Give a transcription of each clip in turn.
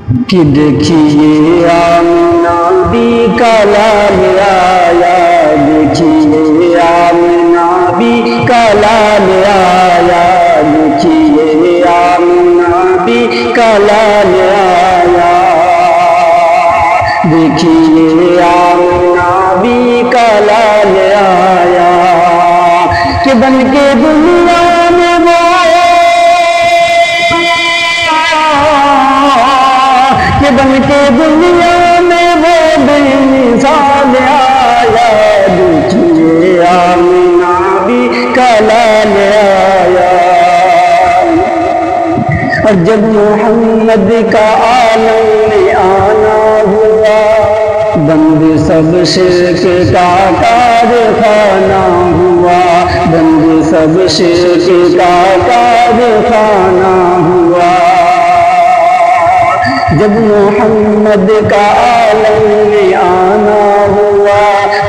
کہ دیکھیے آمنہ بھی کا لال آیا، دیکھیے آمنہ بھی کا لال آیا، دیکھیے آمنہ بھی کا لال آیا، دیکھیے آمنہ بھی کا لال آیا، کہ بن کے دنیا میں وہ، کہ بن کے دنیا میں وہ بے مثال آیا، دیکھیے آمنہ بھی کا لال آیا۔ اور جب محمد کا عالم میں آنا ہوا، بند سب شرک کا کارخانہ ہوا، بند سب شرک کا کارخانہ ہوا۔ جب محمد کا عالم میں آنا ہوا،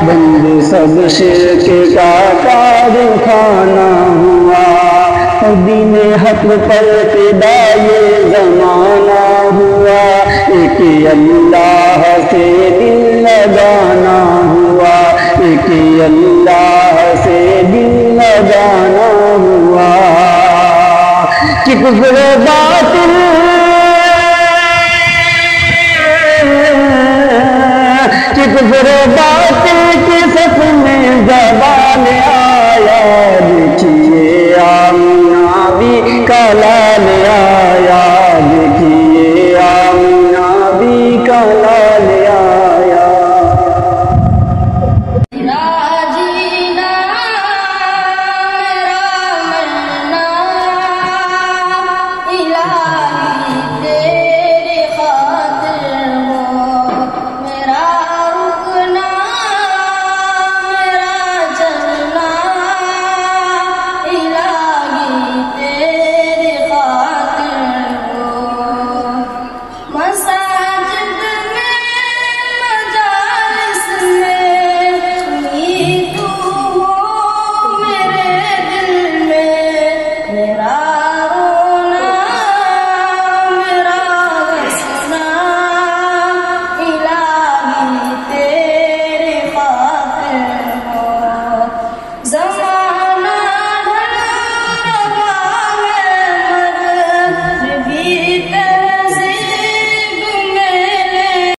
بند سب شرک کا کارخانہ ہوا، دین حق پر فدائے زمانہ ہوا، ایک اللہ سے دل لگانا ہوا، ایک اللہ سے دل لگانا ہوا، کہ کفر باطل، کہ کفر باطل